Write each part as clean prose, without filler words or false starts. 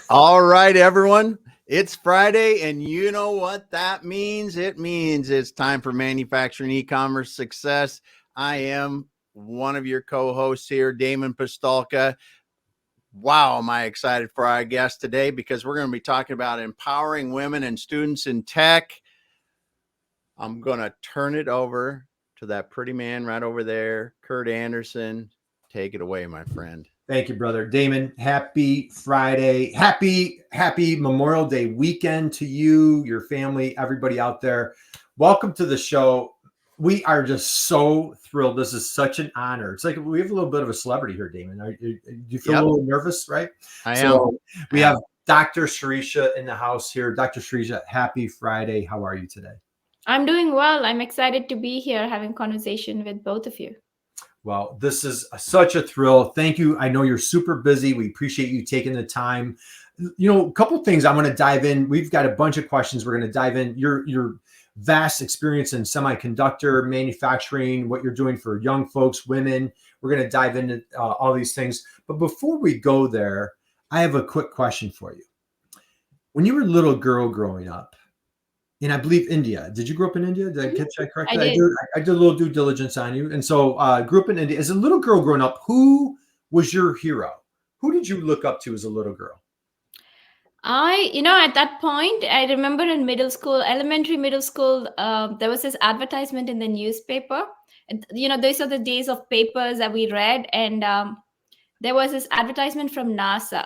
All right, everyone. It's Friday, and you know what that means? It means it's time for manufacturing e-commerce success. I am one of your co-hosts here, Damon Pistolka. Wow, am I excited for our guest today because we're going to be talking about empowering women and students in tech. I'm going to turn it over to that pretty man right over there, Kurt Anderson. Take it away, my friend. Thank you, brother. Damon, happy Friday. Happy Memorial Day weekend to you, your family, everybody out there. Welcome to the show. We are just so thrilled. This is such an honor. It's like we have a little bit of a celebrity here, Damon. Do you feel a little nervous, right? I am. We have Dr. Sirisha in the house here. Dr. Sirisha, happy Friday. How are you today? I'm doing well. I'm excited to be here having a conversation with both of you. Well, this is such a thrill. Thank you. I know you're super busy. We appreciate you taking the time. You know, a couple of things I want to dive in. We've got a bunch of questions. We're going to dive in. Your vast experience in semiconductor manufacturing, what you're doing for young folks, women. We're going to dive into all these things. But before we go there, I have a quick question for you. When you were a little girl growing up, and I believe India. Did you grow up in India? Did I catch that correctly? I did a little due diligence on you. And so grew up in India. As a little girl growing up, who was your hero? Who did you look up to as a little girl? At that point, I remember in elementary middle school, there was this advertisement in the newspaper. And, those are the days of papers that we read. And there was this advertisement from NASA,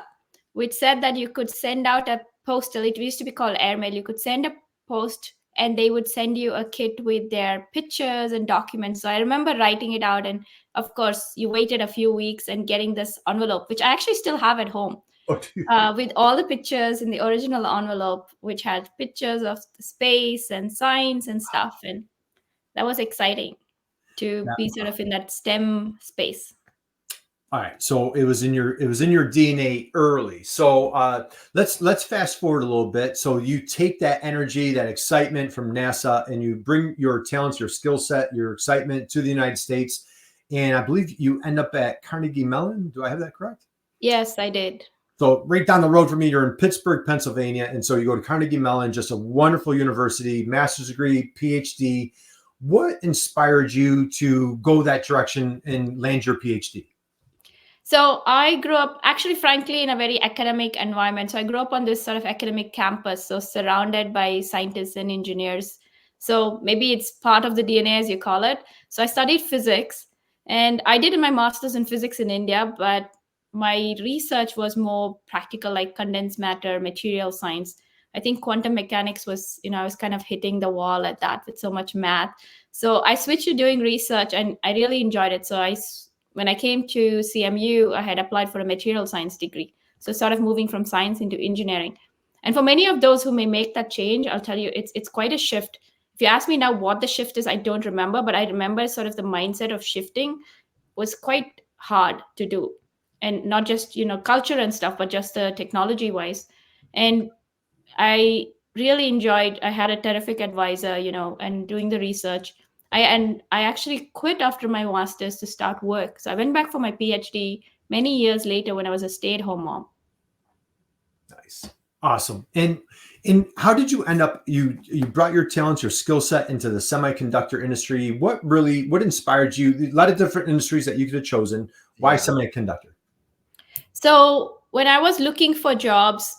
which said that you could send out a postal. It used to be called airmail. You could send a post and they would send you a kit with their pictures and documents. So I remember writing it out, and of course you waited a few weeks and getting this envelope, which I actually still have at home, with all the pictures in the original envelope, which had pictures of the space and science and stuff. And that was exciting to be sort of in that STEM space. All right, so it was in your DNA early. So let's fast forward a little bit. So you take that energy, that excitement from NASA, and you bring your talents, your skill set, your excitement to the United States. And I believe you end up at Carnegie Mellon. Do I have that correct? Yes, I did. So right down the road from me, you're in Pittsburgh, Pennsylvania, and so you go to Carnegie Mellon, just a wonderful university, master's degree, Ph.D. What inspired you to go that direction and land your Ph.D.? So I grew up actually, frankly, in a very academic environment. So I grew up on this sort of academic campus, so surrounded by scientists and engineers. So maybe it's part of the DNA, as you call it. So I studied physics, and I did my master's in physics in India, but my research was more practical, like condensed matter, material science. I think quantum mechanics was, I was kind of hitting the wall at that with so much math. So I switched to doing research, and I really enjoyed it. So when I came to CMU, I had applied for a material science degree. So sort of moving from science into engineering. And for many of those who may make that change, I'll tell you, it's quite a shift. If you ask me now what the shift is, I don't remember, but I remember sort of the mindset of shifting was quite hard to do. And not just, culture and stuff, but just the technology wise. And I really enjoyed, I had a terrific advisor, and doing the research. I actually quit after my master's to start work. So I went back for my PhD many years later when I was a stay-at-home mom. Nice. Awesome. And how did you end up, you brought your talents, your skill set into the semiconductor industry. What inspired you? A lot of different industries that you could have chosen. Why semiconductor? So when I was looking for jobs,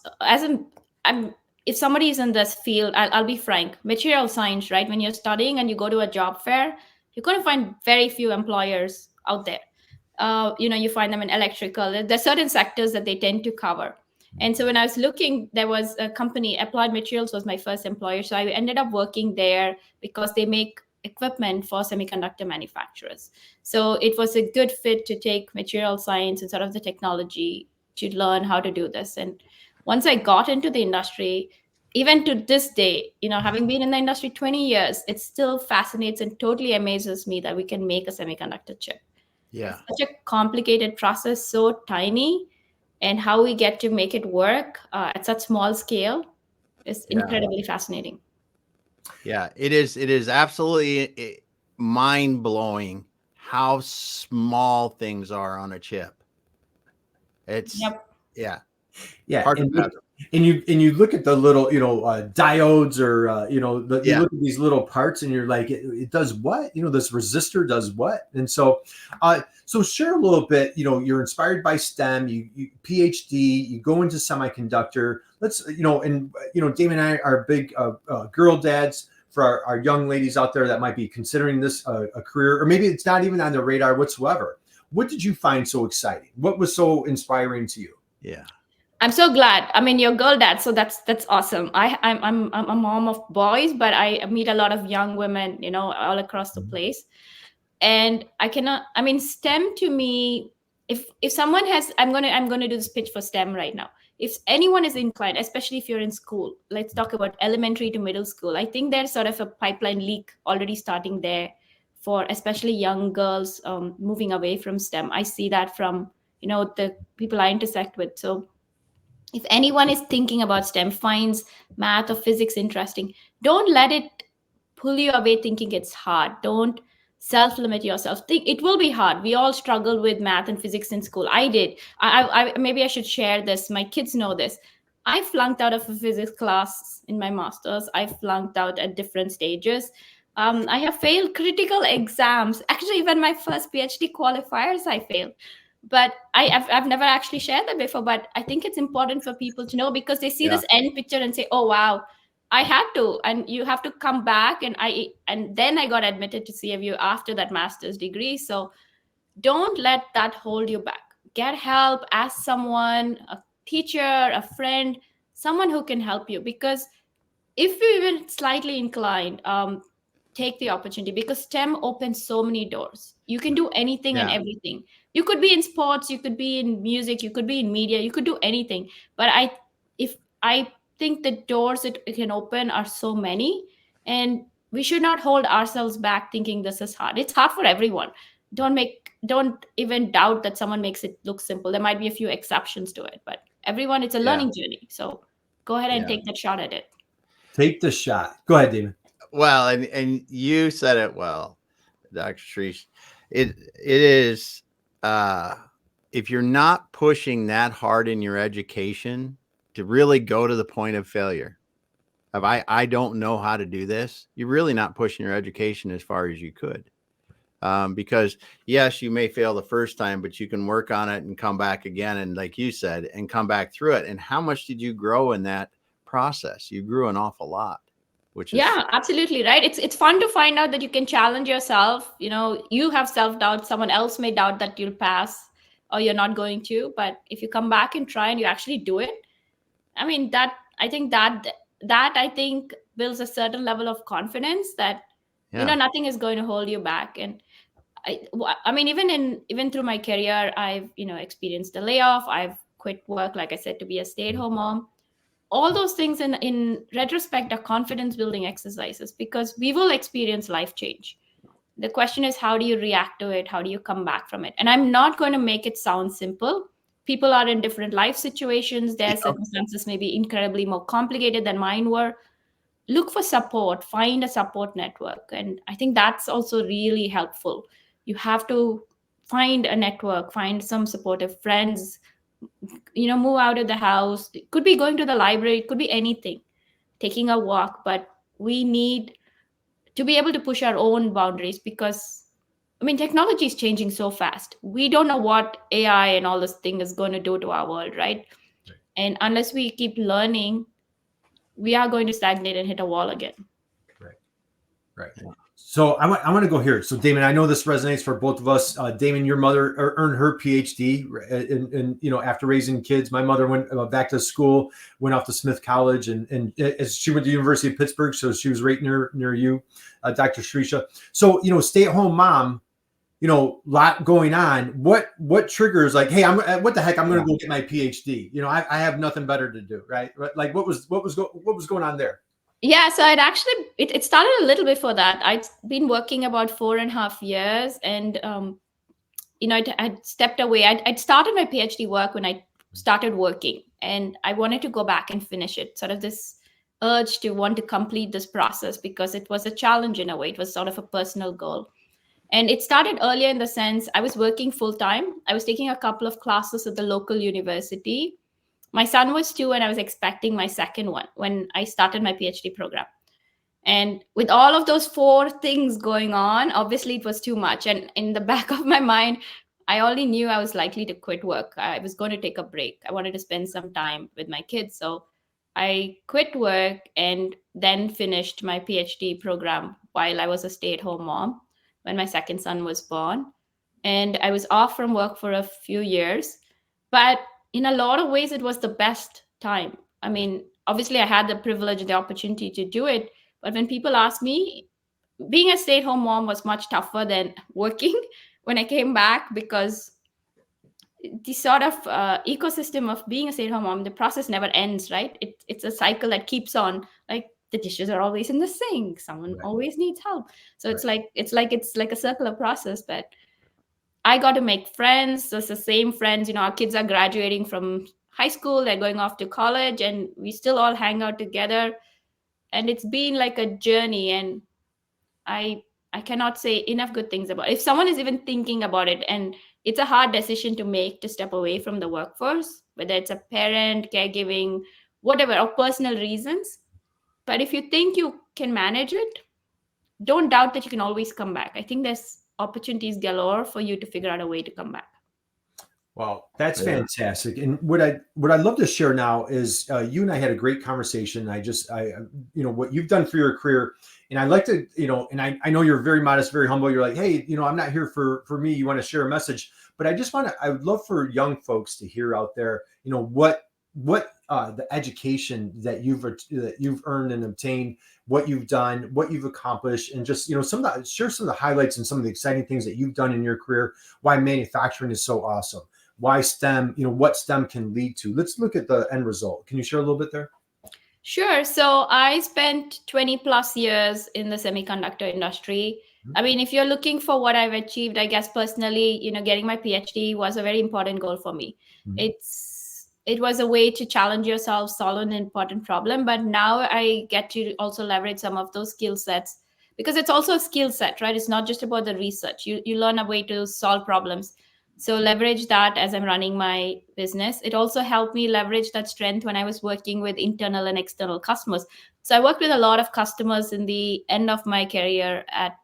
if somebody is in this field, I'll be frank, material science, right? When you're studying and you go to a job fair, you're going to find very few employers out there. You find them in electrical. There's certain sectors that they tend to cover. And so when I was looking, there was a company, Applied Materials was my first employer. So I ended up working there because they make equipment for semiconductor manufacturers. So it was a good fit to take material science and sort of the technology to learn how to do this. And once I got into the industry, even to this day, having been in the industry 20 years, it still fascinates and totally amazes me that we can make a semiconductor chip. Yeah. It's such a complicated process, so tiny, and how we get to make it work at such small scale is incredibly fascinating. Yeah, it is. It is absolutely mind-blowing how small things are on a chip. It's, yeah. Yeah, Hard to and fathom. you look at the little diodes or you Yeah. look at these little parts and you're like it does what, this resistor does what. And so so share a little bit. You're inspired by STEM, you PhD, you go into semiconductor. Let's and Damon and I are big girl dads for our young ladies out there that might be considering this a career, or maybe it's not even on their radar whatsoever. What did you find so exciting? What was so inspiring to you? Yeah. I'm so glad. I mean, you're girl dad, so that's awesome. I'm a mom of boys, but I meet a lot of young women, all across the place. And I cannot. I mean, STEM to me, if someone has, I'm gonna do this pitch for STEM right now. If anyone is inclined, especially if you're in school, let's talk about elementary to middle school. I think there's sort of a pipeline leak already starting there for especially young girls moving away from STEM. I see that from the people I intersect with. So if anyone is thinking about STEM, finds math or physics interesting, don't let it pull you away thinking it's hard. Don't self limit yourself. Think it will be hard. We all struggled with math and physics in school. I did. Maybe I should share this. My kids know this. I flunked out of a physics class in my master's. I flunked out at different stages. I have failed critical exams. Actually, even my first PhD qualifiers, I failed. But I've never actually shared that before. But I think it's important for people to know, because they see Yeah. this end picture and say, "Oh wow, I had to," and you have to come back. And then I got admitted to CFU after that master's degree. So don't let that hold you back. Get help. Ask someone, a teacher, a friend, someone who can help you. Because if you're even slightly inclined, take the opportunity, because STEM opens so many doors. You can do anything and Yeah. everything. You could be in sports, you could be in music, you could be in media, you could do anything. But I think the doors it can open are so many, and we should not hold ourselves back thinking this is hard. It's hard for everyone. Don't even doubt that someone makes it look simple. There might be a few exceptions to it, but everyone, it's a Yeah. learning journey. So go ahead and Yeah. take that shot at it. Take the shot. Go ahead, Damon. Well, and you said it well, Dr. Shrish. It is if you're not pushing that hard in your education to really go to the point of failure, of I don't know how to do this, you're really not pushing your education as far as you could. Because yes, you may fail the first time, but you can work on it and come back again. And like you said, and come back through it. And how much did you grow in that process? You grew an awful lot, which is Yeah, absolutely right. It's fun to find out that you can challenge yourself. You have self-doubt. Someone else may doubt that you'll pass or you're not going to. But if you come back and try and you actually do it, I mean that I think builds a certain level of confidence that yeah. nothing is going to hold you back. And I mean, even through my career, I've experienced a layoff. I've quit work, like I said, to be a stay-at-home mom. All those things in retrospect are confidence building exercises, because we will experience life change. The question is, how do you react to it? How do you come back from it? And I'm not going to make it sound simple. People are in different life situations. Their Yep. circumstances may be incredibly more complicated than mine were. Look for support, find a support network. And I think that's also really helpful. You have to find a network, find some supportive friends, move out of the house. It could be going to the library, it could be anything, taking a walk. But we need to be able to push our own boundaries, because I mean, technology is changing so fast. We don't know what AI and all this thing is going to do to our world, right? And unless we keep learning, we are going to stagnate and hit a wall again. Right. So I want to go here. So Damon, I know this resonates for both of us. Damon, your mother earned her PhD, and after raising kids, my mother went back to school, went off to Smith College, and as she went to the University of Pittsburgh, so she was right near you, Dr. Sirisha. So stay-at-home mom, lot going on. What triggers like, hey, what the heck? I'm going to go get my PhD. I have nothing better to do, right? Like what was going on there? Yeah, so it started a little before that. I'd been working about 4.5 years, and I'd stepped away. I'd started my PhD work when I started working, and I wanted to go back and finish it. Sort of this urge to want to complete this process, because it was a challenge in a way. It was sort of a personal goal. And it started earlier in the sense I was working full time. I was taking a couple of classes at the local university. My son was 2 and I was expecting my second one when I started my PhD program. And with all of those 4 things going on, obviously it was too much. And in the back of my mind, I already knew I was likely to quit work. I was going to take a break. I wanted to spend some time with my kids. So I quit work and then finished my PhD program while I was a stay-at-home mom when my second son was born. And I was off from work for a few years. But in a lot of ways, it was the best time. I mean, obviously, I had the privilege and the opportunity to do it. But when people ask me, being a stay at home mom was much tougher than working when I came back, because the sort of ecosystem of being a stay at home mom, the process never ends, right? It's a cycle that keeps on. Like the dishes are always in the sink, someone Right. always needs help. So Right. it's like a circular process. But I got to make friends. It's the same friends. Our kids are graduating from high school, they're going off to college, and we still all hang out together. And it's been like a journey. And I I cannot say enough good things about it. If someone is even thinking about it, and it's a hard decision to make to step away from the workforce, whether it's a parent, caregiving, whatever, or personal reasons. But if you think you can manage it, don't doubt that you can always come back. I think there's opportunities galore for you to figure out a way to come back. Wow, that's Yeah. fantastic. And what I'd love to share now is you and I had a great conversation. What you've done for your career, and I like to, and I know you're very modest, very humble. You're like, hey, I'm not here for me. You want to share a message, but I would love for young folks to hear out there, what the education that you've earned and obtained, what you've done, what you've accomplished, and just share some of the highlights and some of the exciting things that you've done in your career. Why manufacturing is so awesome. Why STEM, what STEM can lead to. Let's look at the end result. Can you share a little bit there? Sure. So I spent 20 plus years in the semiconductor industry. I mean, if you're looking for what I've achieved, I guess personally, getting my PhD was a very important goal for me. Mhm. It was a way to challenge yourself, solve an important problem. But now I get to also leverage some of those skill sets, because it's also a skill set, right? It's not just about the research. You learn a way to solve problems. So leverage that as I'm running my business. It also helped me leverage that strength when I was working with internal and external customers. So I worked with a lot of customers in the end of my career at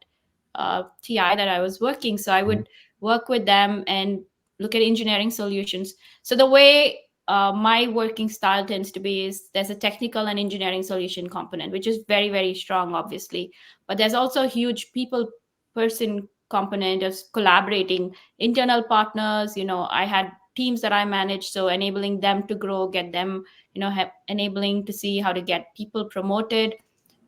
TI that I was working. So I would work with them and look at engineering solutions. So the way my working style tends to be is there's a technical and engineering solution component, which is very, very strong, obviously. But there's also a huge people person component of collaborating, internal partners. I had teams that I managed, so enabling them to grow, get them, enabling to see how to get people promoted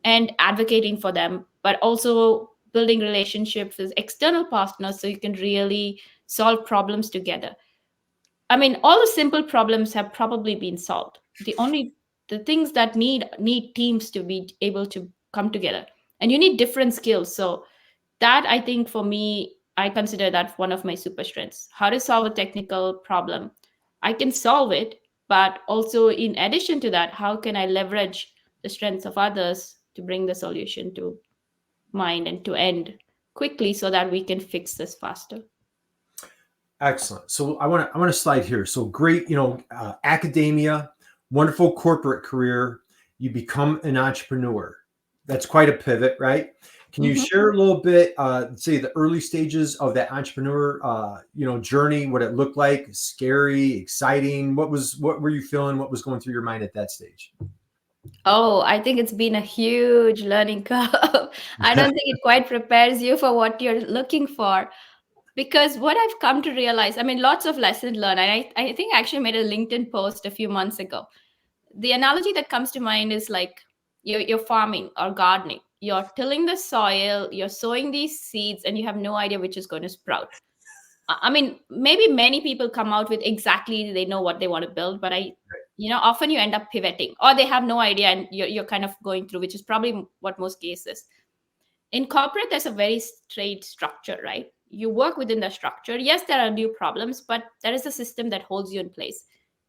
and advocating for them, but also building relationships with external partners so you can really solve problems together. I mean, all the simple problems have probably been solved. The things that need teams to be able to come together, and you need different skills. So that, I think, for me, I consider that one of my super strengths. How to solve a technical problem, I can solve it, but also in addition to that, how can I leverage the strengths of others to bring the solution to mind and to end quickly so that we can fix this faster. Excellent. So I want to slide here. So great, academia, wonderful corporate career. You become an entrepreneur. That's quite a pivot, right? Can you Mhm. share a little bit, say the early stages of that entrepreneur, journey? What it looked like? Scary, exciting. What were you feeling? What was going through your mind at that stage? Oh, I think it's been a huge learning curve. I don't think it quite prepares you for what you're looking for. Because what I've come to realize, I mean, lots of lessons learned. And I think I actually made a LinkedIn post a few months ago. The analogy that comes to mind is like you're farming or gardening. You're tilling the soil, you're sowing these seeds, and you have no idea which is going to sprout. I mean, maybe many people come out with exactly they know what they want to build, but often you end up pivoting, or they have no idea, and you're kind of going through, which is probably what most cases. In corporate, there's a very straight structure, right? You work within the structure. Yes, there are new problems, but there is a system that holds you in place.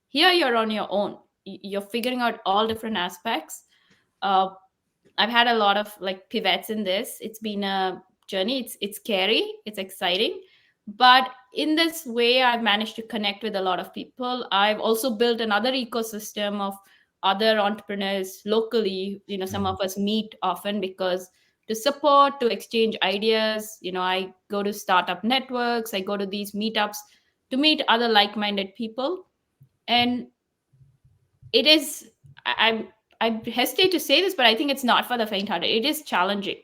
Here, you're on your own. You're figuring out all different aspects. Uh, I've had a lot of like pivots in this. It's been a journey. It's scary. It's exciting, but in this way, I've managed to connect with a lot of people. I've also built another ecosystem of other entrepreneurs locally. Some of us meet often because to support, to exchange ideas. I go to startup networks, I go to these meetups to meet other like-minded people. And it is, I hesitate to say this, but I think it's not for the faint-hearted. It is challenging.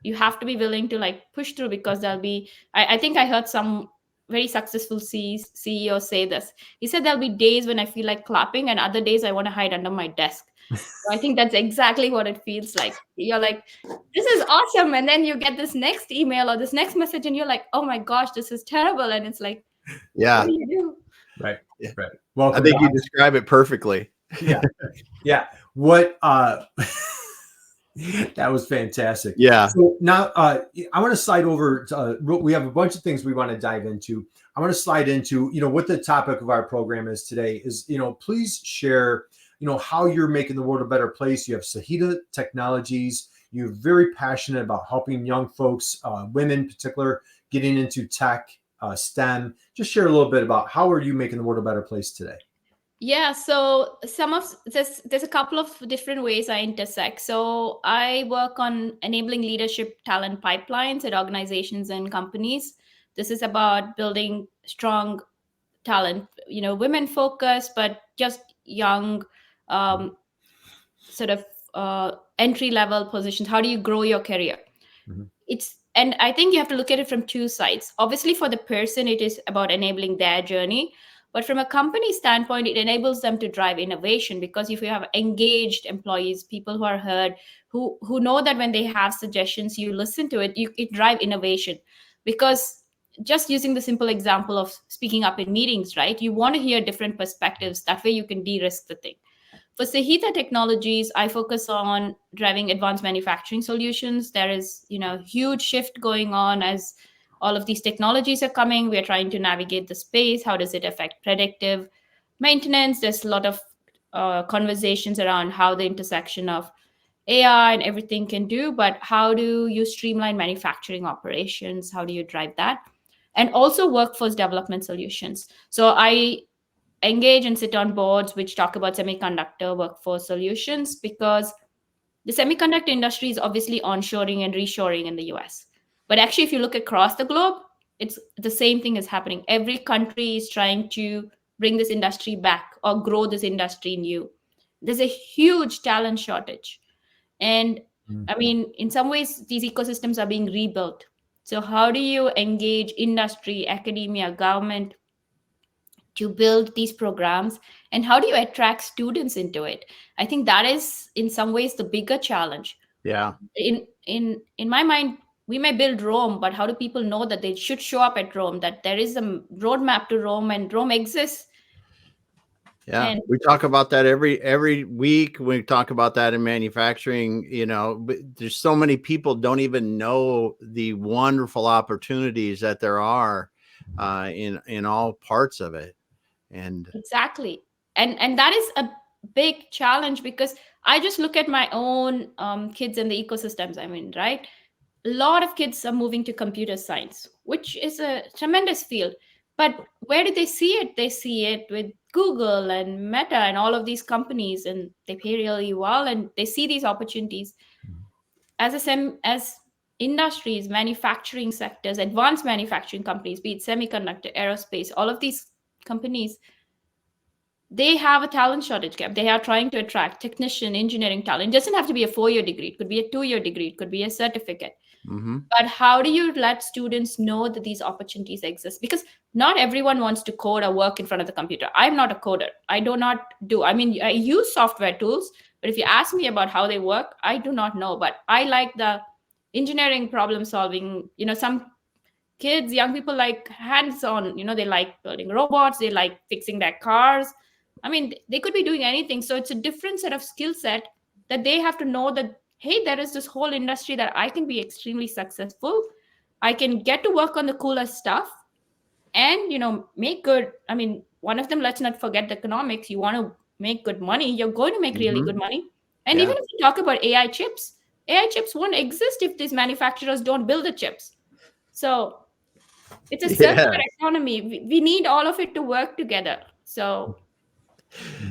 You have to be willing to like push through, because there'll be, I think I heard some very successful CEO say this. He said there'll be days when I feel like clapping and other days I want to hide under my desk. So I think that's exactly what it feels like. You're like, this is awesome. And then you get this next email or this next message and you're like, oh my gosh, this is terrible. And it's like, what Yeah. do you do? Right. Yeah. Right. I Welcome. think you describe it perfectly. Yeah. Yeah. What that was fantastic. Yeah. So now I want to slide over to, we have a bunch of things we want to dive into. I want to slide into, what the topic of our program is today is, please share, how you're making the world a better place. You have Sahita Technologies. You're very passionate about helping young folks, women in particular, getting into tech, STEM. Just share a little bit about how are you making the world a better place today? Yeah, so there's a couple of different ways I intersect. So I work on enabling leadership talent pipelines at organizations and companies. This is about building strong talent, women focused, but just young, sort of entry level positions. How do you grow your career? Mhm. And I think you have to look at it from two sides. Obviously, for the person, it is about enabling their journey. But from a company standpoint, it enables them to drive innovation, because if you have engaged employees, people who are heard, who know that when they have suggestions, you listen to it, it drive innovation. Because just using the simple example of speaking up in meetings, right? You want to hear different perspectives. That way you can de-risk the thing. For Sahita Technologies, I focus on driving advanced manufacturing solutions. There is, huge shift going on as all of these technologies are coming. We are trying to navigate the space. How does it affect predictive maintenance? There's a lot of conversations around how the intersection of AI and everything can do, but how do you streamline manufacturing operations? How do you drive that? And also workforce development solutions. So I engage and sit on boards which talk about semiconductor workforce solutions, because the semiconductor industry is obviously onshoring and reshoring in the US. But actually, if you look across the globe, it's the same thing is happening. Every country is trying to bring this industry back or grow this industry new. There's a huge talent shortage. And I mean, in some ways, these ecosystems are being rebuilt. So, how do you engage industry, academia, government to build these programs, and how do you attract students into it? I think that is in some ways the bigger challenge. Yeah. In my mind, we may build Rome, but how do people know that they should show up at Rome, that there is a roadmap to Rome and Rome exists? Yeah, And we talk about that every week. We talk about that in manufacturing. But there's so many people don't even know the wonderful opportunities that there are in all parts of it. And exactly, and that is a big challenge, because I just look at my own kids and the ecosystems I'm in, right? A lot of kids are moving to computer science, which is a tremendous field. But where do they see it? They see it with Google and Meta and all of these companies, and they pay really well, and they see these opportunities as industries, manufacturing sectors, advanced manufacturing companies, be it semiconductor, aerospace, all of these companies, they have a talent shortage gap. They are trying to attract technician, engineering talent. It doesn't have to be a 4-year degree. It could be a 2-year degree. It could be a certificate. But how do you let students know that these opportunities exist? Because not everyone wants to code or work in front of the computer. I'm not a coder. I mean, I use software tools, but if you ask me about how they work, I do not know. But I like the engineering problem solving. Some kids, young people like hands-on, they like building robots, they like fixing their cars. I mean, they could be doing anything. So it's a different set of skill set that they have to know that, hey, there is this whole industry that I can be extremely successful. I can get to work on the coolest stuff and, make good. I mean, one of them, let's not forget the economics. You want to make good money, you're going to make really good money. And even if you talk about AI chips won't exist if these manufacturers don't build the chips. So It's a circular Yeah. economy. We need all of it to work together. So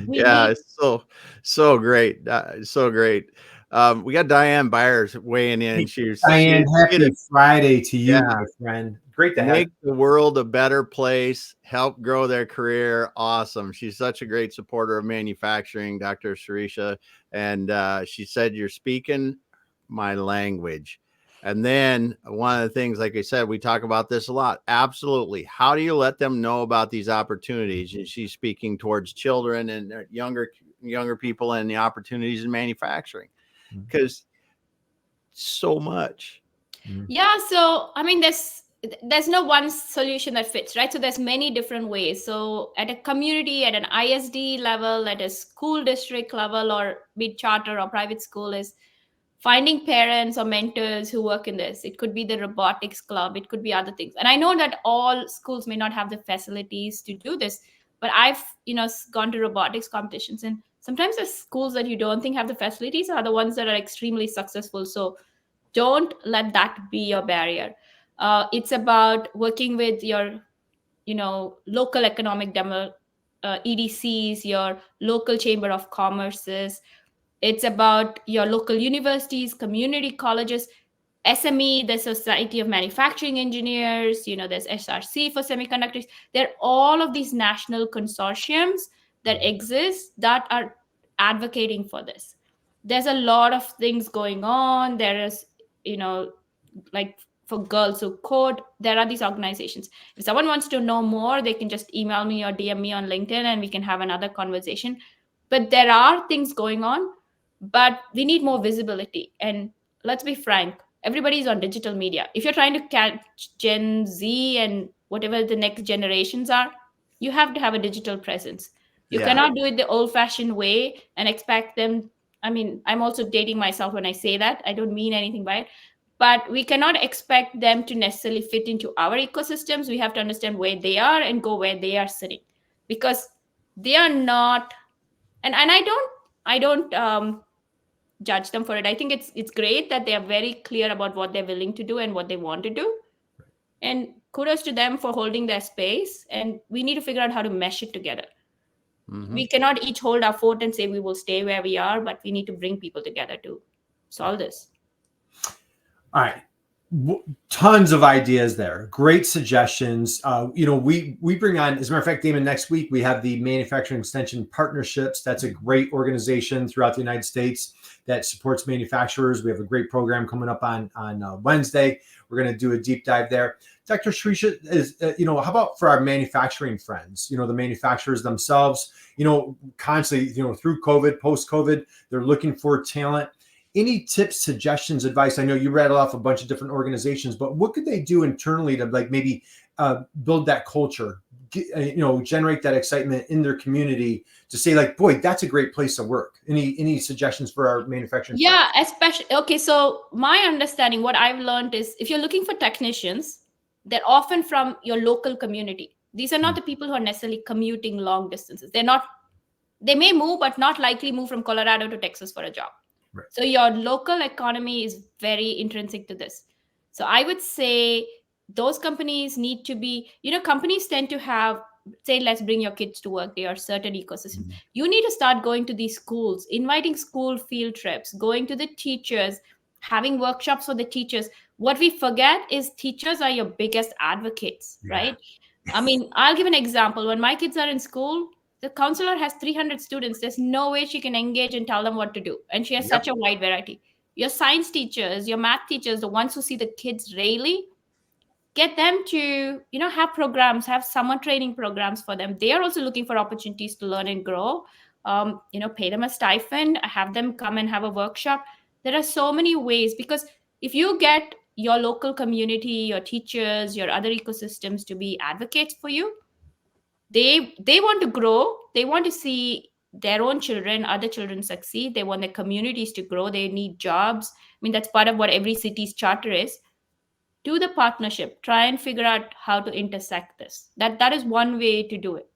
we Yeah, need. it's so great. So great. We got Diane Byers weighing in. Hey, She's Diane, she happy Friday to you, yeah, my friend. Great to have make the world a better place, help grow their career. Awesome. She's such a great supporter of manufacturing, Dr. Sirisha. And she said, "You're speaking my language." And then one of the things, like I said, we talk about this a lot. Absolutely. How do you let them know about these opportunities? And she's speaking towards children and younger people and the opportunities in manufacturing, because so much. Yeah, so I mean, there's no one solution that fits, right? So there's many different ways. So at a community, at an ISD level, at a school district level, or be it charter or private school, is finding parents or mentors who work in this. It could be the robotics club, it could be other things. And I know that all schools may not have the facilities to do this, but I've gone to robotics competitions, and sometimes the schools that you don't think have the facilities are the ones that are extremely successful. So don't let that be your barrier. It's about working with your local economic demo, EDCs, your local chamber of commerces. It's about your local universities, community colleges, SME, the Society of Manufacturing Engineers, there's SRC for semiconductors. There are all of these national consortiums that exist that are advocating for this. There's a lot of things going on. There is, like for girls who code, there are these organizations. If someone wants to know more, they can just email me or DM me on LinkedIn and we can have another conversation. But there are things going on, but we need more visibility. And let's be frank, everybody's on digital media. If you're trying to catch Gen Z and whatever the next generations are, you have to have a digital presence. You Yeah. cannot do it the old fashioned way and expect them. I mean, I'm also dating myself when I say that. I don't mean anything by it, but we cannot expect them to necessarily fit into our ecosystems. We have to understand where they are and go where they are sitting, because they are not. And I don't judge them for it. I think it's great that they are very clear about what they're willing to do and what they want to do. And kudos to them for holding their space. And we need to figure out how to mesh it together. Mhm. We cannot each hold our fort and say we will stay where we are, but we need to bring people together to solve this. All right. Tons of ideas there. Great suggestions. We bring on, as a matter of fact, Damon, next week we have the Manufacturing Extension Partnerships. That's a great organization throughout the United States that supports manufacturers. We have a great program coming up on Wednesday. We're going to do a deep dive there. Dr. Sirisha, how about for our manufacturing friends? The manufacturers themselves, constantly, through COVID, post-COVID, they're looking for talent. Any tips, suggestions, advice? I know you rattled off a bunch of different organizations, but what could they do internally to maybe build that culture, generate that excitement in their community to say boy, that's a great place to work? Any suggestions for our manufacturing? Yeah, especially, okay. So my understanding, what I've learned is if you're looking for technicians, they're often from your local community. These are not the people who are necessarily commuting long distances. They may move, but not likely move from Colorado to Texas for a job. Right. So your local economy is very intrinsic to this. So I would say those companies need to be, companies tend to have, say, let's bring your kids to work. They are certain ecosystems. You need to start going to these schools, inviting school field trips, going to the teachers, having workshops for the teachers. What we forget is teachers are your biggest advocates, right? I mean, I'll give an example. When my kids are in school, the counselor has 300 students. There's no way she can engage and tell them what to do. And she has such a wide variety. Your science teachers, your math teachers, the ones who see the kids daily, get them to, have programs, have summer training programs for them. They are also looking for opportunities to learn and grow. Pay them a stipend, have them come and have a workshop. There are so many ways, because if you get your local community, your teachers, your other ecosystems to be advocates for you, they want to grow. They want to see their own children, other children succeed. They want their communities to grow. They need jobs. I mean, that's part of what every city's charter is. Do the partnership, try and figure out how to intersect this. That is one way to do it.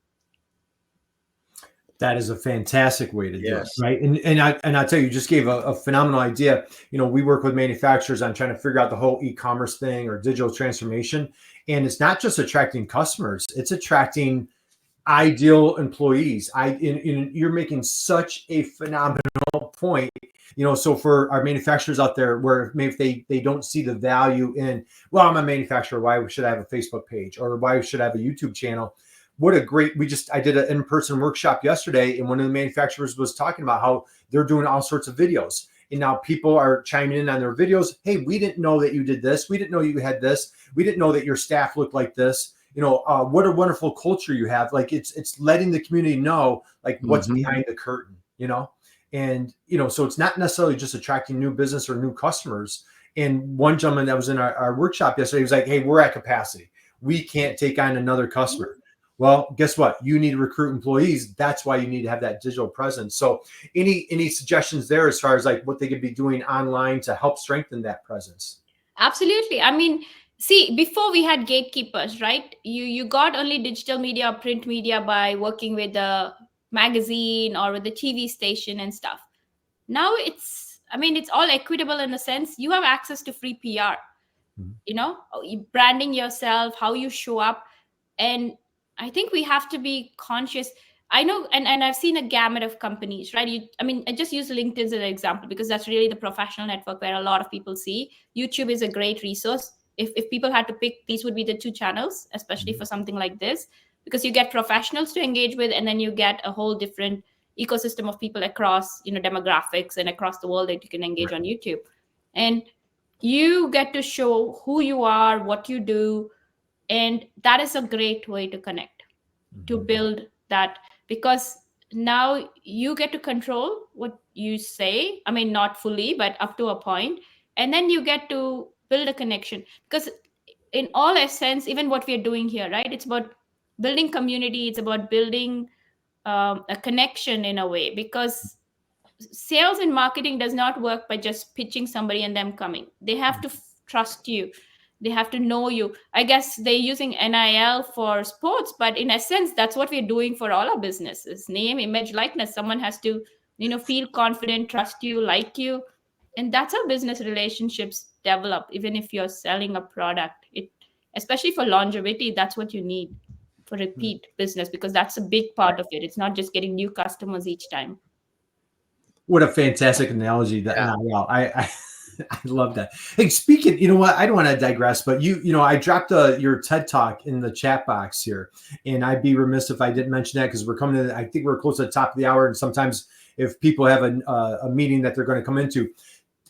That is a fantastic way to do it, Yes. right? And I tell you, you just gave a phenomenal idea. You know, we work with manufacturers on trying to figure out the whole e-commerce thing or digital transformation, and it's not just attracting customers; it's attracting ideal employees. You're making such a phenomenal point. You know, so for our manufacturers out there, where maybe if they don't see the value in, well, I'm a manufacturer, why should I have a Facebook page or why should I have a YouTube channel? What a great, I did an in-person workshop yesterday, and one of the manufacturers was talking about how they're doing all sorts of videos. And now people are chiming in on their videos. Hey, we didn't know that you did this. We didn't know you had this. We didn't know that your staff looked like this. You know, what a wonderful culture you have. Like it's letting the community know like what's behind the curtain, you know? And, you know, so it's not necessarily just attracting new business or new customers. And one gentleman that was in our workshop yesterday was like, hey, we're at capacity. We can't take on another customer. Well, guess what? You need to recruit employees. That's why you need to have that digital presence. So any suggestions there as far as like what they could be doing online to help strengthen that presence? Absolutely. I mean, see, before we had gatekeepers, right? You got only digital media or print media by working with the magazine or with the TV station and stuff. Now it's all equitable in a sense. You have access to free PR, you know, branding yourself, how you show up. And I think we have to be conscious. I know, and I've seen a gamut of companies, right? I just use LinkedIn as an example because that's really the professional network where a lot of people see. YouTube is a great resource. If people had to pick, these would be the two channels, especially for something like this, because you get professionals to engage with, and then you get a whole different ecosystem of people across, you know, demographics and across the world that you can engage on YouTube. And you get to show who you are, what you do, and that is a great way to connect, to build that, because now you get to control what you say. I mean, not fully, but up to a point. And then you get to build a connection, because in all essence, even what we're doing here, right, it's about building community. It's about building a connection in a way, because sales and marketing does not work by just pitching somebody and them coming. They have to trust you. They have to know you. I guess they're using NIL for sports, but in essence, that's what we're doing for all our businesses. Name, image, likeness. Someone has to, you know, feel confident, trust you, like you. And that's how business relationships develop, even if you're selling a product. Especially for longevity, that's what you need for repeat business, because that's a big part of it. It's not just getting new customers each time. What a fantastic analogy! That I love that. Hey, speaking, you know what? I don't want to digress, but you know, I dropped your TED Talk in the chat box here, and I'd be remiss if I didn't mention that, because we're coming to, I think we're close to the top of the hour, and sometimes if people have a meeting that they're going to come into,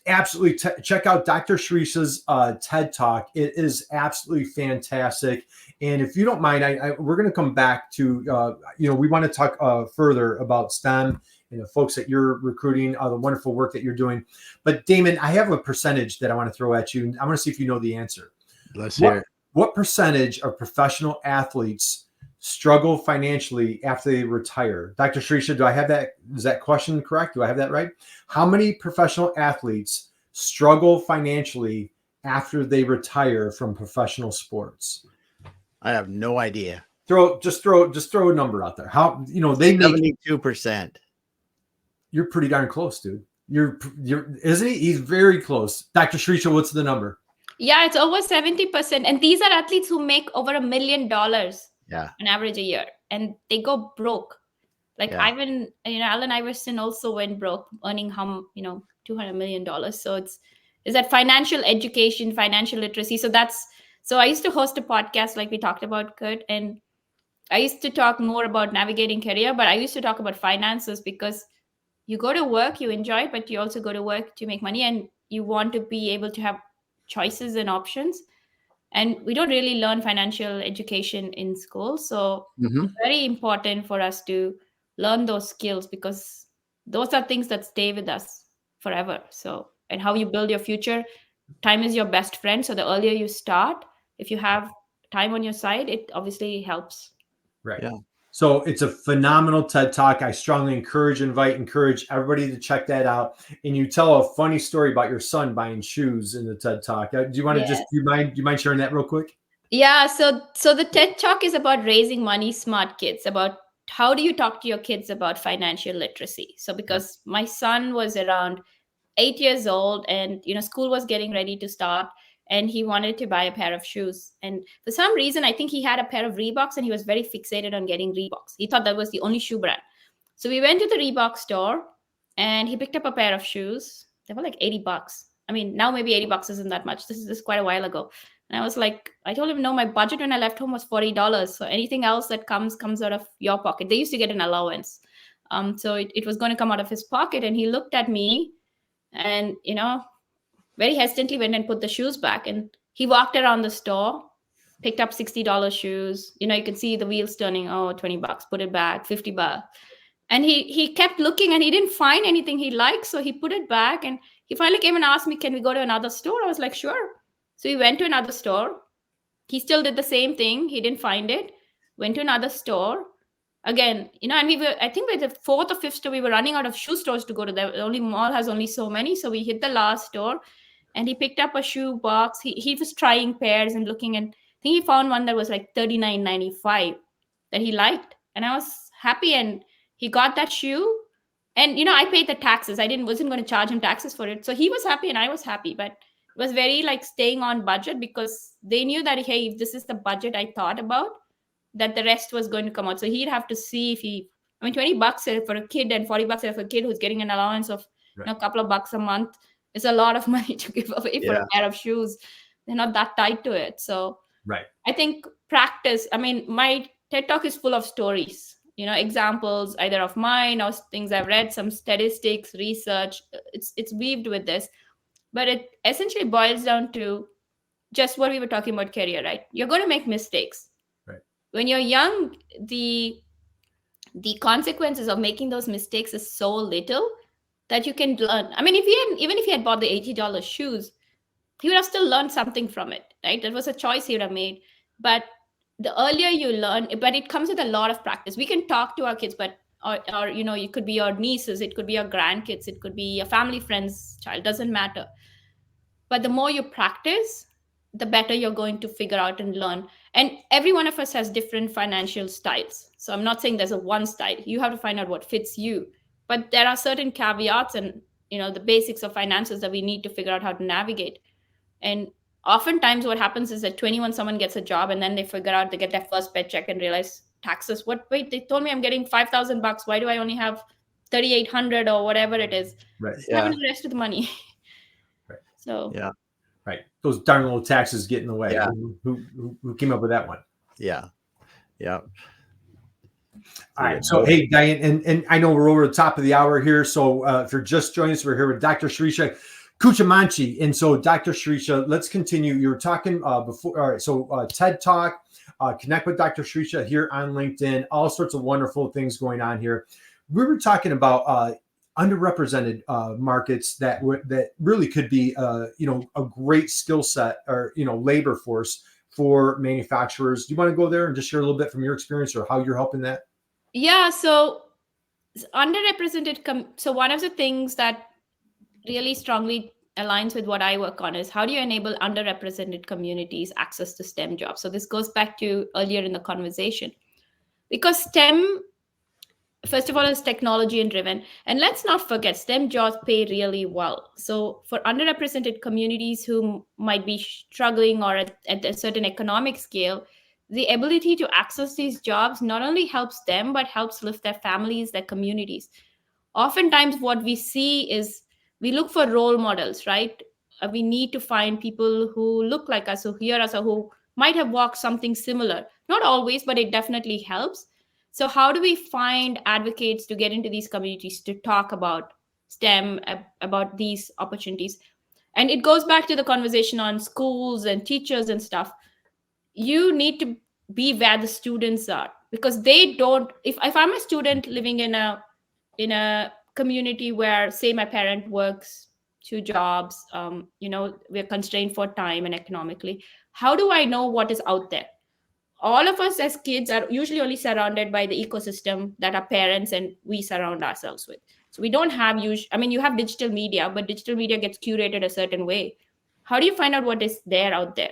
absolutely check out Dr. Sirisha's TED Talk. It is absolutely fantastic. And if you don't mind, we're going to come back to, you know, we want to talk further about STEM and the folks that you're recruiting, the wonderful work that you're doing. But Damon, I have a percentage that I want to throw at you. I want to see if you know the answer. Let's hear it. What percentage of professional athletes struggle financially after they retire? Dr. Sirisha, do I have that? Is that question correct? Do I have that right? How many professional athletes struggle financially after they retire from professional sports? I have no idea. Just throw a number out there. How, you know, they make 72%. You're pretty darn close, dude. You're isn't he? He's very close. Dr. Sirisha, what's the number? Yeah, it's over 70%. And these are athletes who make over $1 million on average a year, and they go broke. Like Allen Iverson also went broke, earning $200 million. So it's that financial education, financial literacy. So I used to host a podcast like we talked about, Kurt, and I used to talk more about navigating career, but I used to talk about finances, because you go to work, you enjoy it, but you also go to work to make money, and you want to be able to have choices and options. And we don't really learn financial education in school. So it's very important for us to learn those skills, because those are things that stay with us forever. So, and how you build your future. Time is your best friend. So the earlier you start, if you have time on your side, it obviously helps. Right. Yeah. So it's a phenomenal TED Talk. I strongly encourage everybody to check that out. And you tell a funny story about your son buying shoes in the TED Talk. Do you want to do you mind sharing that real quick? Yeah. So the TED Talk is about raising money smart kids, about how do you talk to your kids about financial literacy? So because my son was around 8 years old, and school was getting ready to start, and he wanted to buy a pair of shoes, and for some reason I think he had a pair of Reeboks, and he was very fixated on getting Reeboks. He thought that was the only shoe brand. So we went to the Reebok store, and he picked up a pair of shoes. They were like $80. I mean, now maybe $80 isn't that much. This is quite a while ago. And I was like, I told him, no, my budget when I left home was $40. So anything else that comes out of your pocket. They used to get an allowance. So it was going to come out of his pocket. And he looked at me and, very hesitantly went and put the shoes back. And he walked around the store, picked up $60 shoes. You can see the wheels turning. Oh, $20, put it back, $50. And he kept looking, and he didn't find anything he liked. So he put it back, and he finally came and asked me, can we go to another store? I was like, sure. So we went to another store. He still did the same thing. He didn't find it. Went to another store again, and I think by the fourth or fifth store, we were running out of shoe stores to go to. The only mall has only so many. So we hit the last store, and he picked up a shoe box. He was trying pairs and looking, and I think he found one that was like $39.95 that he liked. And I was happy, and he got that shoe. And, I paid the taxes. Wasn't going to charge him taxes for it. So he was happy and I was happy, but it was very like staying on budget, because they knew that, hey, if this is the budget I thought about, that the rest was going to come out. So he'd have to see if $20 for a kid and $40 for a kid who's getting an allowance of a couple of bucks a month is a lot of money to give away for a pair of shoes. They're not that tied to it. So I think practice, my TED Talk is full of stories, examples either of mine or things I've read, some statistics, research. It's weaved with this, but it essentially boils down to just what we were talking about career, right? You're going to make mistakes. Right. When you're young, the consequences of making those mistakes is so little that you can learn. Even if he had bought the $80 shoes, he would have still learned something from it, right? That was a choice he would have made. But the earlier you learn, but it comes with a lot of practice. We can talk to our kids, but or it could be your nieces, it could be your grandkids, it could be a family friend's child, doesn't matter. But the more you practice, the better you're going to figure out and learn. And every one of us has different financial styles. So I'm not saying there's a one style. You have to find out what fits you. But there are certain caveats and the basics of finances that we need to figure out how to navigate. And oftentimes what happens is at 21, someone gets a job, and then they figure out, they get their first paycheck and realize taxes. Wait, they told me I'm getting $5,000. Why do I only have 3,800 or whatever it is? Right. What happened to the rest of the money? Right. So yeah. Right. Those darn little taxes get in the way. Yeah. Who came up with that one? Yeah. Yeah. All right. So, hey, Diane, and I know we're over the top of the hour here. So if you're just joining us, we're here with Dr. Sirisha Kuchimanchi. And so, Dr. Sirisha, let's continue. You were talking before. All right. So TED Talk, connect with Dr. Sirisha here on LinkedIn, all sorts of wonderful things going on here. We were talking about underrepresented markets that really could be, a great skill set or, labor force for manufacturers. Do you want to go there and just share a little bit from your experience or how you're helping that? Yeah. So underrepresented. So one of the things that really strongly aligns with what I work on is how do you enable underrepresented communities access to STEM jobs? So this goes back to earlier in the conversation, because STEM, first of all, is technology and driven. And let's not forget, STEM jobs pay really well. So for underrepresented communities who might be struggling or at a certain economic scale, the ability to access these jobs not only helps them, but helps lift their families, their communities. Oftentimes what we see is we look for role models, right? We need to find people who look like us, who hear us, or who might have walked something similar. Not always, but it definitely helps. So how do we find advocates to get into these communities to talk about STEM, about these opportunities? And it goes back to the conversation on schools and teachers and stuff. You need to be where the students are, because they don't, if I'm a student living in a community where, say, my parent works 2 jobs, we're constrained for time and economically, how do I know what is out there? All of us as kids are usually only surrounded by the ecosystem that our parents and we surround ourselves with. So we don't have you have digital media, but digital media gets curated a certain way. How do you find out what is there out there?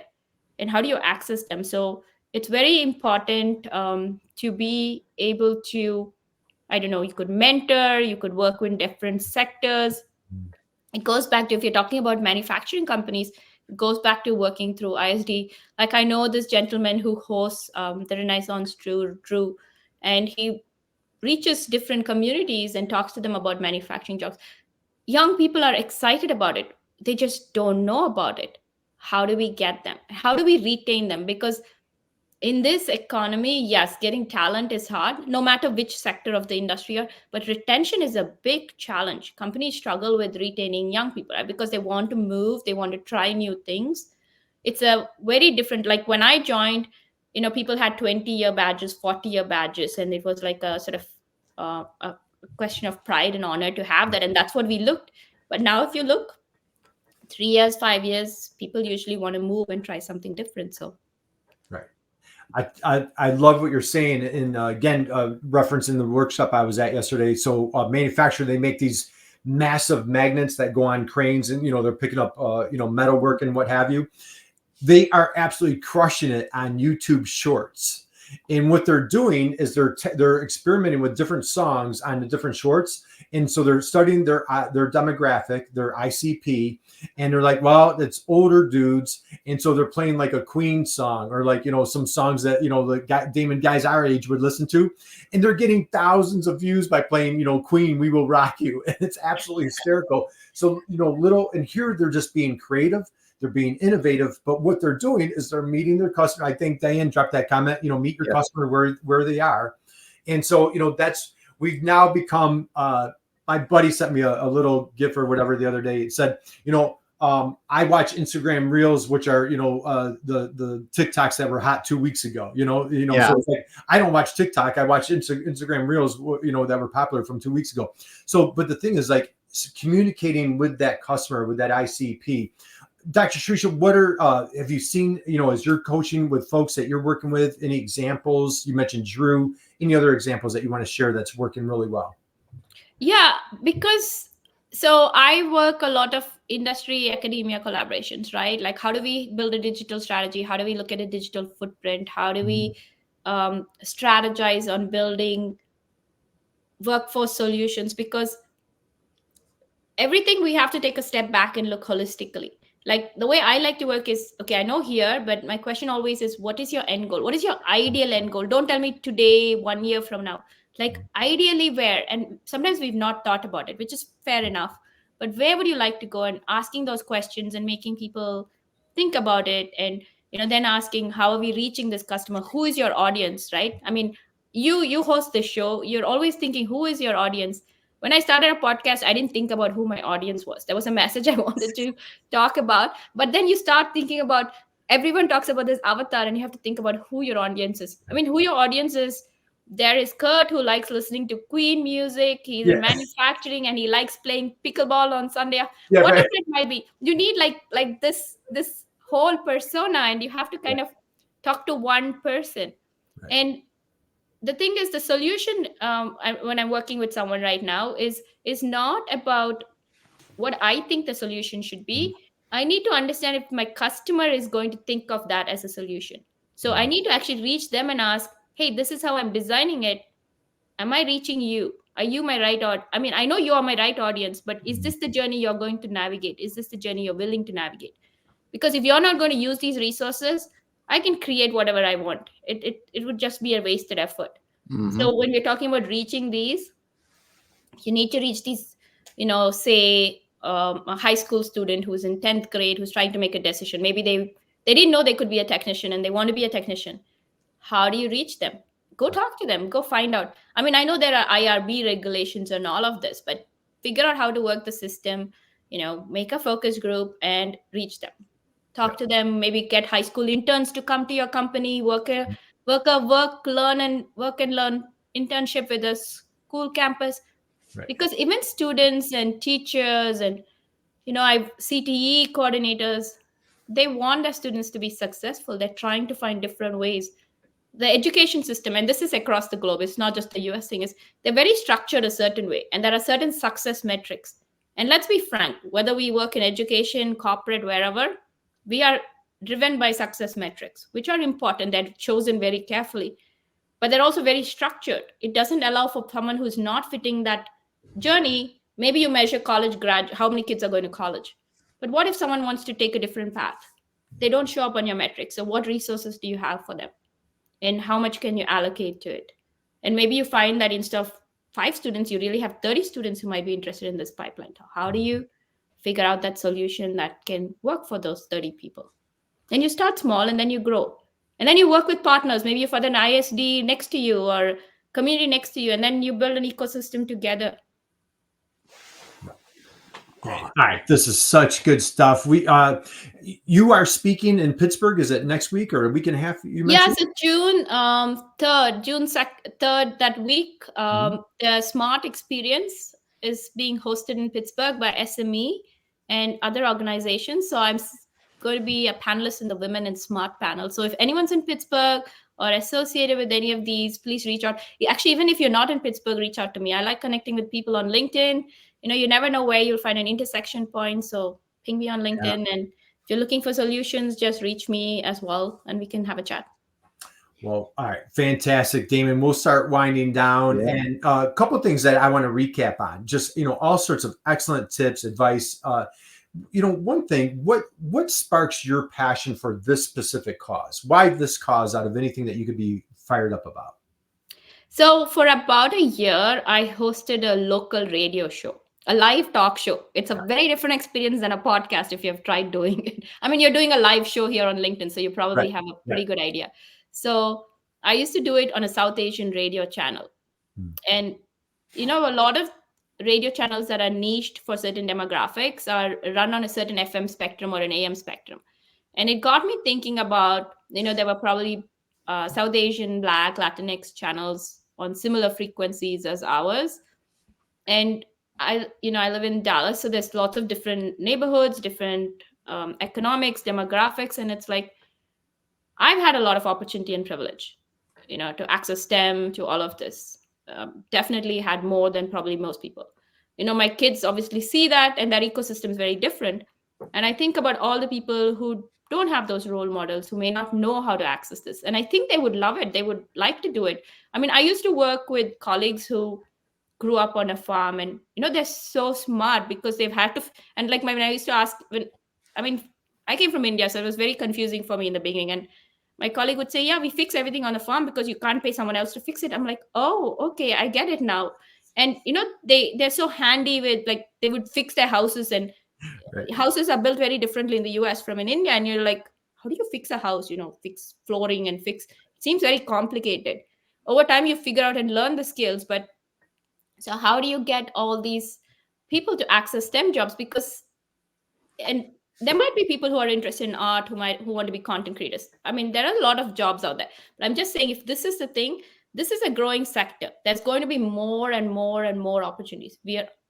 And how do you access them? So it's very important to be able to, I don't know, you could mentor, you could work with different sectors. It goes back to, if you're talking about manufacturing companies, it goes back to working through ISD. Like I know this gentleman who hosts the Renaissance Drew, and he reaches different communities and talks to them about manufacturing jobs. Young people are excited about it. They just don't know about it. How do we get them? How do we retain them? Because in this economy, yes, getting talent is hard, no matter which sector of the industry you're, but retention is a big challenge. Companies struggle with retaining young people, right? Because they want to move, they want to try new things. It's a very different, like when I joined, people had 20-year badges, 40-year badges, and it was like a sort of a question of pride and honor to have that. And that's what we looked. But now if you look, 3 years, 5 years, people usually want to move and try something different. So I love what you're saying. And again, referencing the workshop I was at yesterday. So manufacturer, they make these massive magnets that go on cranes, and they're picking up metal work and what have you. They are absolutely crushing it on YouTube Shorts. And what they're doing is they're experimenting with different songs on the different shorts. And so they're studying their demographic, their ICP, and they're like, well, it's older dudes. And so they're playing like a Queen song, or like, some songs that, the Damon guys our age would listen to. And they're getting thousands of views by playing, Queen, We Will Rock You. And it's absolutely hysterical. So, and here they're just being creative. They're being innovative, but what they're doing is they're meeting their customer. I think Diane dropped that comment, meet your customer where they are. And so, we've now become, my buddy sent me a little GIF or whatever the other day. It said, I watch Instagram Reels, which are, the TikToks that were hot 2 weeks ago, So it's like, I don't watch TikTok. I watch Instagram Reels, that were popular from 2 weeks ago. So, but the thing is, like, communicating with that customer, with that ICP. Dr. Sirisha, what have you seen, as you're coaching with folks that you're working with, any examples? You mentioned Drew, any other examples that you want to share that's working really well? Yeah, because so I work a lot of industry academia collaborations, right? Like, how do we build a digital strategy? How do we look at a digital footprint? How do we strategize on building workforce solutions? Because everything we have to take a step back and look holistically. Like the way I like to work is, okay, I know here, but my question always is, what is your end goal? What is your ideal end goal? Don't tell me today, 1 year from now. Like ideally where? And sometimes we've not thought about it, which is fair enough. But where would you like to go? And asking those questions and making people think about it. And then asking, how are we reaching this customer? Who is your audience, right? I mean, you host this show. You're always thinking, who is your audience? When I started a podcast, I didn't think about who my audience was. There was a message I wanted to talk about. But then you start thinking about, everyone talks about this avatar, and you have to think about who your audience is. I mean, who your audience is. There is Kurt, who likes listening to Queen music. He's in manufacturing and he likes playing pickleball on Sunday. Whatever it might be. You need like this whole persona, and you have to kind of talk to one person. Right. And the thing is, the solution when I'm working with someone right now is not about what I think the solution should be. I need to understand if my customer is going to think of that as a solution. So I need to actually reach them and ask, hey, this is how I'm designing it. Am I reaching you? Are you my right audience? I mean, I know you are my right audience, but is this the journey you're going to navigate? Is this the journey you're willing to navigate? Because if you're not going to use these resources, I can create whatever I want. It would just be a wasted effort. Mm-hmm. So when we're talking about reaching these, you need to reach these, say a high school student who's in 10th grade, who's trying to make a decision. Maybe they didn't know they could be a technician and they want to be a technician. How do you reach them? Go talk to them, go find out. I mean, I know there are IRB regulations and all of this, but figure out how to work the system, make a focus group and reach them. Talk to them, maybe get high school interns to come to your company, work and learn internship with a school campus. Right. Because even students and teachers and, I've CTE coordinators, they want their students to be successful. They're trying to find different ways. The education system, and this is across the globe, it's not just the US thing, is they're very structured a certain way. And there are certain success metrics. And let's be frank, whether we work in education, corporate, wherever, we are driven by success metrics, which are important. They're chosen very carefully, but they're also very structured. It doesn't allow for someone who's not fitting that journey. Maybe you measure college grad, how many kids are going to college. But what if someone wants to take a different path? They don't show up on your metrics. So what resources do you have for them? And how much can you allocate to it? And maybe you find that instead of 5 students, you really have 30 students who might be interested in this pipeline. How do you figure out that solution that can work for those 30 people? And you start small and then you grow. And then you work with partners. Maybe you find an ISD next to you or community next to you, and then you build an ecosystem together. All right, this is such good stuff. You are speaking in Pittsburgh. Is it next week or a week and a half? You mentioned? Yeah, so June 3rd, that week, the Smart Experience is being hosted in Pittsburgh by SME and other organizations. So I'm going to be a panelist in the Women in Smart panel. So if anyone's in Pittsburgh or associated with any of these, please reach out. Actually, even if you're not in Pittsburgh, reach out to me. I like connecting with people on LinkedIn. You never know where you'll find an intersection point. So ping me on LinkedIn. Yeah. And if you're looking for solutions, just reach me as well, and we can have a chat. Well, all right. Fantastic, Damon. We'll start winding down. Yeah. And a couple of things that I want to recap on, just, all sorts of excellent tips, advice. One thing, what sparks your passion for this specific cause? Why this cause out of anything that you could be fired up about? So for about a year, I hosted a local radio show, a live talk show. It's a very different experience than a podcast if you have tried doing it. I mean, you're doing a live show here on LinkedIn, so you probably have a pretty good idea. So I used to do it on a South Asian radio channel. And, a lot of radio channels that are niched for certain demographics are run on a certain FM spectrum or an AM spectrum. And it got me thinking about, there were probably South Asian, Black, Latinx channels on similar frequencies as ours. And I live in Dallas, so there's lots of different neighborhoods, different economics, demographics. And it's like, I've had a lot of opportunity and privilege, to access STEM, to all of this. Definitely had more than probably most people. My kids obviously see that, and that ecosystem is very different. And I think about all the people who don't have those role models, who may not know how to access this. And I think they would love it. They would like to do it. I mean, I used to work with colleagues who grew up on a farm, and, they're so smart because they've had to, and like when I used to ask, I came from India, so it was very confusing for me in the beginning. And my colleague would say, yeah, we fix everything on the farm because you can't pay someone else to fix it. I'm like, oh, okay, I get it now. And, they're so handy with, like, they would fix their houses, and houses are built very differently in the US from in India. And you're like, how do you fix a house? Fix flooring and it seems very complicated. Over time, you figure out and learn the skills. But so how do you get all these people to access STEM jobs? And there might be people who are interested in art, who want to be content creators. I mean, there are a lot of jobs out there. But I'm just saying, if this is the thing, this is a growing sector. There's going to be more and more and more opportunities.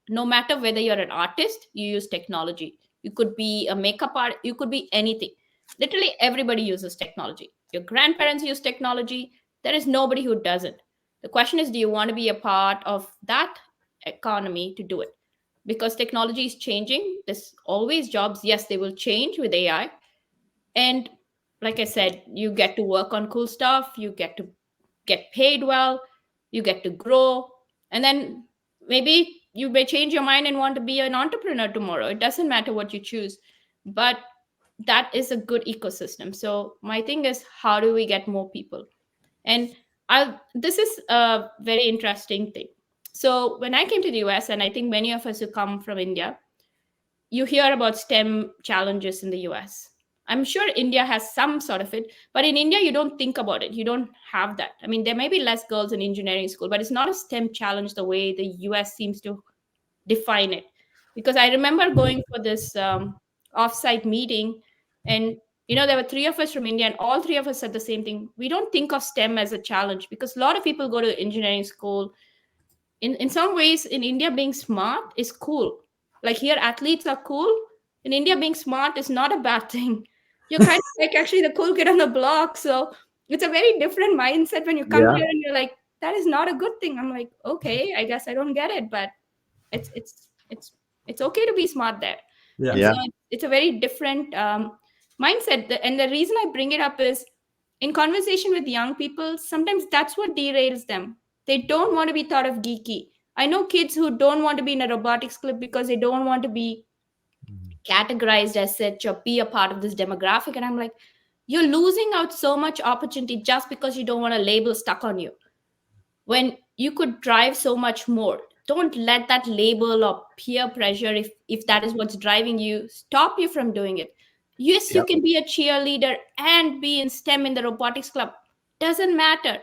No matter whether you're an artist, you use technology. You could be a makeup artist. You could be anything. Literally everybody uses technology. Your grandparents use technology. There is nobody who doesn't. The question is, do you want to be a part of that economy to do it? Because technology is changing. There's always jobs. Yes, they will change with AI. And like I said, you get to work on cool stuff. You get to get paid well. You get to grow. And then maybe you may change your mind and want to be an entrepreneur tomorrow. It doesn't matter what you choose. But that is a good ecosystem. So my thing is, how do we get more people? And this is a very interesting thing. So when I came to the US, and I think many of us who come from India, you hear about STEM challenges in the US. I'm sure India has some sort of it, but in India, you don't think about it. You don't have that. I mean, there may be less girls in engineering school, but it's not a STEM challenge the way the US seems to define it. Because I remember going for this offsite meeting, and there were 3 of us from India, and all 3 of us said the same thing. We don't think of STEM as a challenge because a lot of people go to engineering school. In some ways, in India, being smart is cool. Like here, athletes are cool. In India, being smart is not a bad thing. You're kind of like actually the cool kid on the block. So it's a very different mindset when you come here and you're like, that is not a good thing. I'm like, okay, I guess I don't get it, but it's okay to be smart there. Yeah. So it's a very different mindset. And the reason I bring it up is in conversation with young people, sometimes that's what derails them. They don't want to be thought of geeky. I know kids who don't want to be in a robotics club because they don't want to be categorized as such or be a part of this demographic. And I'm like, you're losing out so much opportunity just because you don't want a label stuck on you, when you could drive so much more. Don't let that label or peer pressure, if that is what's driving you, stop you from doing it. Yes, you Yep. can be a cheerleader and be in STEM in the robotics club. Doesn't matter.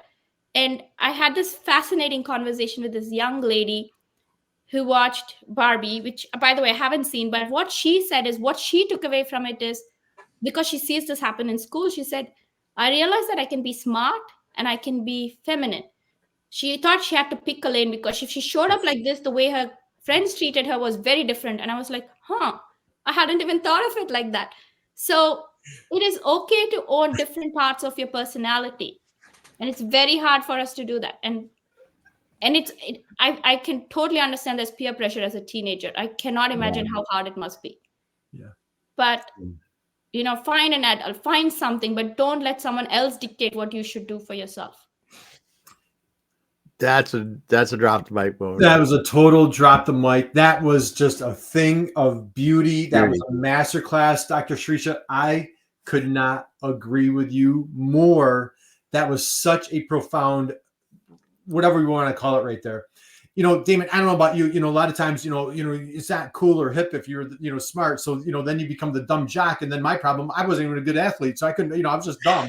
And I had this fascinating conversation with this young lady who watched Barbie, which, by the way, I haven't seen, but what she said is, what she took away from it is, because she sees this happen in school, she said, I realized that I can be smart and I can be feminine. She thought she had to pick a lane because if she showed up like this, the way her friends treated her was very different. And I was like, I hadn't even thought of it like that. So it is okay to own different parts of your personality. And it's very hard for us to do that. And I can totally understand there's peer pressure as a teenager. I cannot imagine how hard it must be. Yeah. But find an adult, find something, but don't let someone else dictate what you should do for yourself. That's a drop the mic moment. That was a total drop the mic. That was just a thing of beauty. That was a masterclass, Dr. Sirisha. I could not agree with you more. That was such a profound, whatever you want to call it right there. Damon, I don't know about you, a lot of times, it's not cool or hip if you're, smart. So, then you become the dumb jock. And then my problem, I wasn't even a good athlete. So I couldn't, I was just dumb,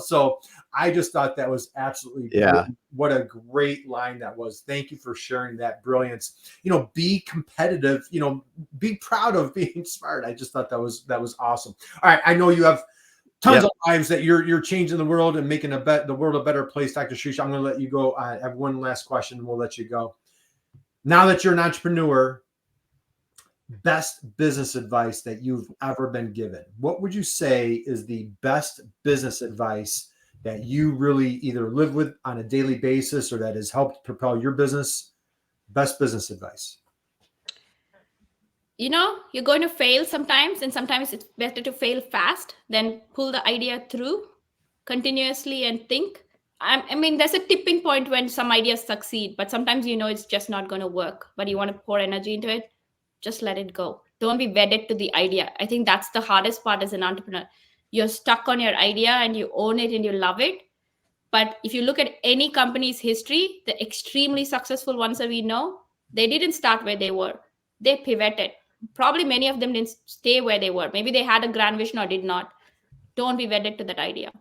so I just thought that was absolutely brilliant. What a great line that was. Thank you for sharing that brilliance. Be competitive, be proud of being smart. I just thought that was awesome. All right. I know you have tons of lives that you're changing the world and making the world a better place. Dr. Sirisha, I'm going to let you go. I have one last question and we'll let you go. Now that you're an entrepreneur, best business advice that you've ever been given. What would you say is the best business advice that you really either live with on a daily basis or that has helped propel your business? Best business advice. You're going to fail sometimes, and sometimes it's better to fail fast than pull the idea through continuously and think. I mean, there's a tipping point when some ideas succeed, but sometimes it's just not going to work, but you want to pour energy into it. Just let it go. Don't be wedded to the idea. I think that's the hardest part as an entrepreneur. You're stuck on your idea and you own it and you love it. But if you look at any company's history, the extremely successful ones that we know, they didn't start where they were. They pivoted. Probably many of them didn't stay where they were. Maybe they had a grand vision or did not. Don't be wedded to that idea.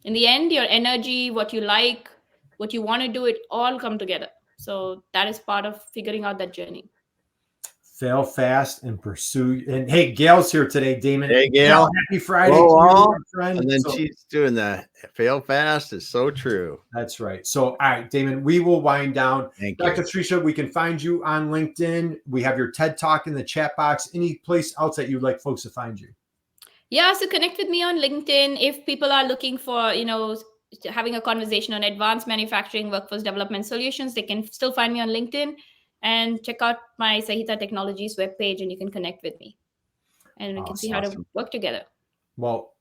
In the end, your energy, what you like, what you want to do, it all come together. So that is part of figuring out that journey. Fail fast and pursue. And hey, Gail's here today, Damon. Hey, Gail. Happy Friday to you, my friend. And then she's doing the fail fast is so true. That's right. So, all right, Damon, we will wind down. Thank Dr. you. Sirisha, we can find you on LinkedIn. We have your TED Talk in the chat box. Any place else that you'd like folks to find you? Yeah, so connect with me on LinkedIn. If people are looking for, having a conversation on advanced manufacturing workforce development solutions, they can still find me on LinkedIn and check out my Sahita Technologies webpage, and you can connect with me. And we can see how to work together. Well,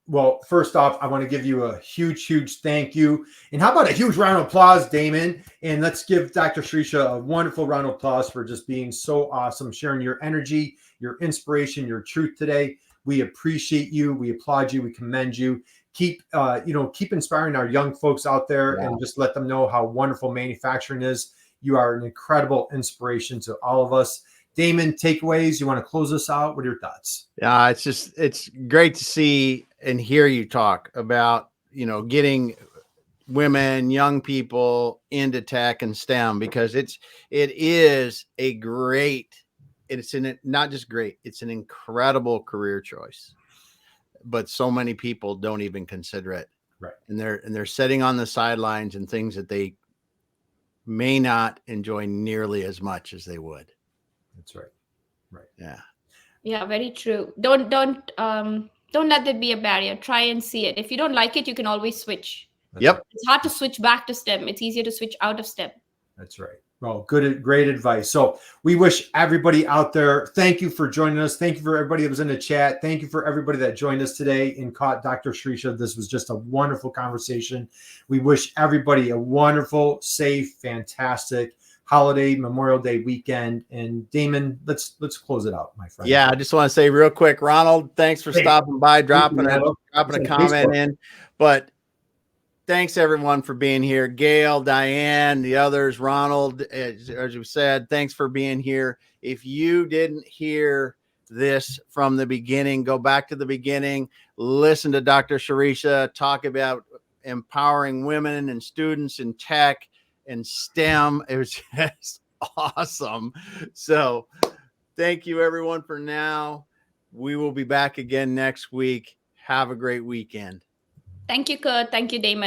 first off, I want to give you a huge, huge thank you. And how about a huge round of applause, Damon? And let's give Dr. Sirisha a wonderful round of applause for just being so awesome, sharing your energy, your inspiration, your truth today. We appreciate you. We applaud you. We commend you. Keep inspiring our young folks out there and just let them know how wonderful manufacturing is. You are an incredible inspiration to all of us. Damon, takeaways. You want to close us out? What are your thoughts? Yeah, it's great to see and hear you talk about, getting women, young people into tech and STEM, because it's not just great, it's an incredible career choice, but so many people don't even consider it. Right. And they're sitting on the sidelines and things that they may not enjoy nearly as much as they would. That's right. Right. Yeah. Yeah, very true. Don't let that be a barrier. Try and see it. If you don't like it, you can always switch. That's right. It's hard to switch back to STEM. It's easier to switch out of STEM. That's right. Well, great advice. So we wish everybody out there, thank you for joining us. Thank you for everybody that was in the chat. Thank you for everybody that joined us today and caught Dr. Sirisha. This was just a wonderful conversation. We wish everybody a wonderful, safe, fantastic holiday, Memorial Day weekend. And Damon, let's close it out, my friend. Yeah, I just want to say real quick, Ronald, thanks for stopping by, dropping a comment Facebook in. But thanks everyone for being here. Gail, Diane, the others, Ronald, as you said, thanks for being here. If you didn't hear this from the beginning, go back to the beginning, listen to Dr. Sirisha talk about empowering women and students in tech and STEM. It was just awesome. So thank you everyone for now. We will be back again next week. Have a great weekend. Thank you, Kurt. Thank you, Damon.